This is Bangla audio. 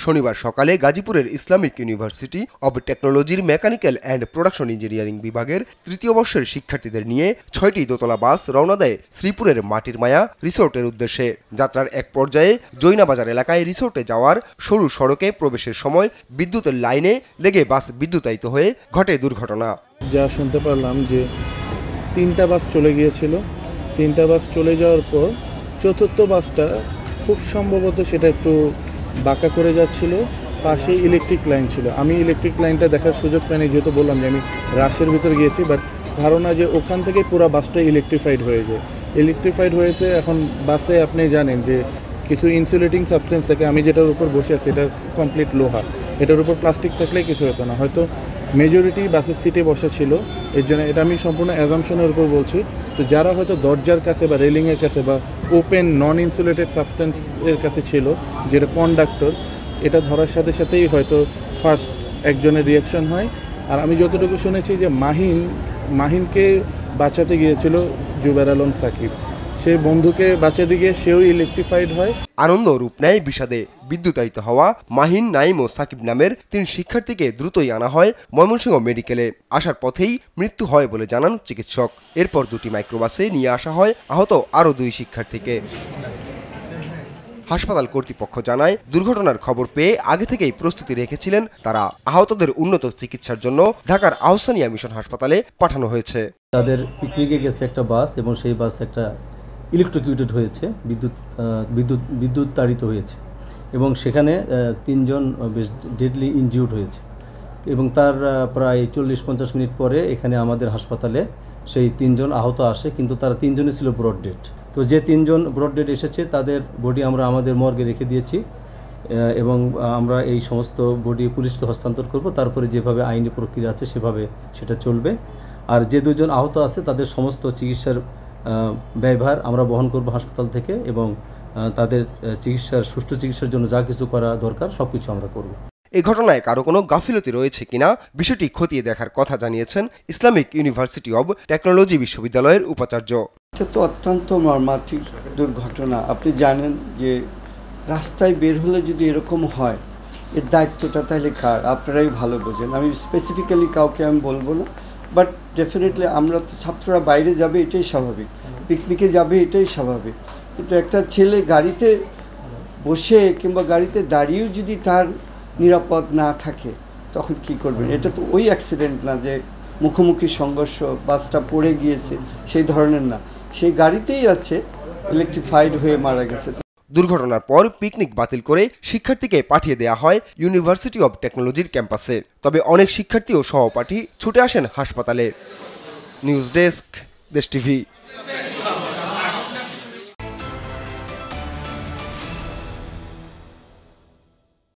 শনিবার সকালে গাজীপুরের ইসলামিক ইউনিভার্সিটি অব টেকনোলজির মেকানিক্যাল অ্যান্ড প্রোডাকশন ইঞ্জিনিয়ারিং বিভাগের তৃতীয় বর্ষের শিক্ষার্থীদের নিয়ে 6টি দোতলা বাস রওনা দেয় শ্রীপুরের মাটির মায়া রিসোর্টের উদ্দেশ্যে। যাত্রার এক পর্যায়ে জৈনাবাজার এলাকায় রিসোর্টে যাওয়ার সরু সড়কে প্রবেশের সময় বিদ্যুতের লাইনে লেগে বাস বিদ্যুতায়িত হয়ে ঘটে দুর্ঘটনা। যা শুনতে পারলাম যে 3টা বাস চলে গিয়েছিল। 3টা বাস চলে যাওয়ার পর চতুর্থ বাসটা খুব সম্ভবত সেটা একটু বাঁকা করে যাচ্ছিল, পাশে ইলেকট্রিক লাইন ছিল। আমি ইলেকট্রিক লাইনটা দেখার সুযোগ পাইনি, যেহেতু বললাম যে আমি রাশের ভিতরে গিয়েছি, বাট ধারণা যে ওখান থেকে পুরো বাসটা ইলেকট্রিফাইড হয়ে যায়। ইলেকট্রিফাইড হয়েছে এখন বাসে আপনি জানেন যে কিছু ইনসুলেটিং সাবস্টেন্স থাকে। আমি যেটার উপর বসে আছি এটা কমপ্লিট লোহা, এটার উপর প্লাস্টিক থাকলে কিছু হতো না। হয়তো মেজরিটি বাসের সিটে বসা ছিল, এর জন্য এটা আমি সম্পূর্ণ অ্যাজাম্পশনের উপর বলছি। তো যারা হয়তো দরজার কাছে বা রেলিংয়ের কাছে বা ওপেন নন ইনসুলেটেড সাবস্টেন্সের কাছে ছিল, যেটা কন্ডাক্টর, এটা ধরার সাথে সাথেই হয়তো ফার্স্ট একজনের রিয়াকশন হয়। আর আমি যতটুকু শুনেছি যে মাহিনকে বাঁচাতে গিয়েছিল জুবের আলম সাকিব, সেই বন্ধুকে বাঁচাতে গিয়ে সেও ইলেকট্রিফাইড হয়। আনন্দ রূপ নেয় বিষাদে। বিদ্যুতায়িত হওয়া মাহিন, নাইম ও সাকিব নামের 3 শিক্ষার্থীকে দ্রুতই আনা হয় ময়মনসিংহ মেডিকেলে। আসার পথেই মৃত্যু হয় বলে জানান চিকিৎসক। এরপর 2টি মাইক্রোবাসে নিয়ে আসা হয় আহত আরও 2 শিক্ষার্থীকে। হাসপাতাল কর্তৃপক্ষ জানায়, দুর্ঘটনার খবর পেয়ে আগে থেকেই প্রস্তুতি রেখেছিলেন তারা। আহতদের উন্নত চিকিৎসার জন্য ঢাকার আহসানিয়া মিশন হাসপাতালে পাঠানো হয়েছে। তাদের পিকনিকে গেছে একটা বাস এবং সেই বাস একটা ইলেকট্রিকিউটেড হয়েছে, বিদ্যুৎ তাড়িত হয়েছে এবং সেখানে 3 জন বেশ ডেডলি ইনজিউর্ড হয়েছে এবং তার প্রায় 40-50 মিনিট পরে এখানে আমাদের হাসপাতালে সেই 3 জন আহত আসে, কিন্তু তারা 3 জনই ছিল ব্রড ডেড। তো যে 3 জন ব্রড ডেড এসেছে তাদের বডি আমরা আমাদের মর্গে রেখে দিয়েছি এবং আমরা এই সমস্ত বডি পুলিশকে হস্তান্তর করব। তারপরে যেভাবে আইনি প্রক্রিয়া আছে সেভাবে সেটা চলবে। আর যে 2 জন আহত আছে তাদের সমস্ত চিকিৎসার ব্যয়ভার আমরা বহন করব হাসপাতাল থেকে এবং তাদের সুষ্ঠু চিকিৎসার জন্য যা কিছু করা দরকার সবকিছু আমরা করব। এই ঘটনায় কারো কোনো গাফিলতি রয়েছে কিনা বিষয়টি খতিয়ে দেখার কথা জানিয়েছেন ইসলামিক ইউনিভার্সিটি অব টেকনোলজি বিশ্ববিদ্যালয়ের উপাচার্য। এটা তো অত্যন্ত মর্মান্তিক দুর্ঘটনা। আপনি জানেন যে রাস্তায় বের হলে যদি এরকম হয়, এর দায়িত্বটা তাহলে কার? আপনারাই ভালো বোঝেন। আমি স্পেসিফিক্যালি কাউকে আমি বলবো না, বাট ডেফিনেটলি আমরা তো ছাত্ররা বাইরে যাবে এটাই স্বাভাবিক, পিকনিকে যাবে এটাই স্বাভাবিক, কিন্তু একটা ছেলে গাড়িতে বসে কিংবা গাড়িতে দাঁড়িয়েও যদি তার নিরাপদ না থাকে তখন কি করবেন? এটা তো ওই অ্যাক্সিডেন্ট না যে মুখোমুখি সংঘর্ষ, বাসটা পড়ে গিয়েছে, সেই ধরনের না। সেই গাড়িতেই আছে, ইলেকট্রিফাইড হয়ে মারা গেছে। দুর্ঘটনার পর পিকনিক বাতিল করে শিক্ষার্থীকে পাঠিয়ে দেওয়া হয় ইউনিভার্সিটি অব টেকনোলজির ক্যাম্পাসে। তবে অনেক শিক্ষার্থী ও সহপাঠী ছুটে আসেন হাসপাতালে। নিউজ ডেস্ক, দেশ টিভি।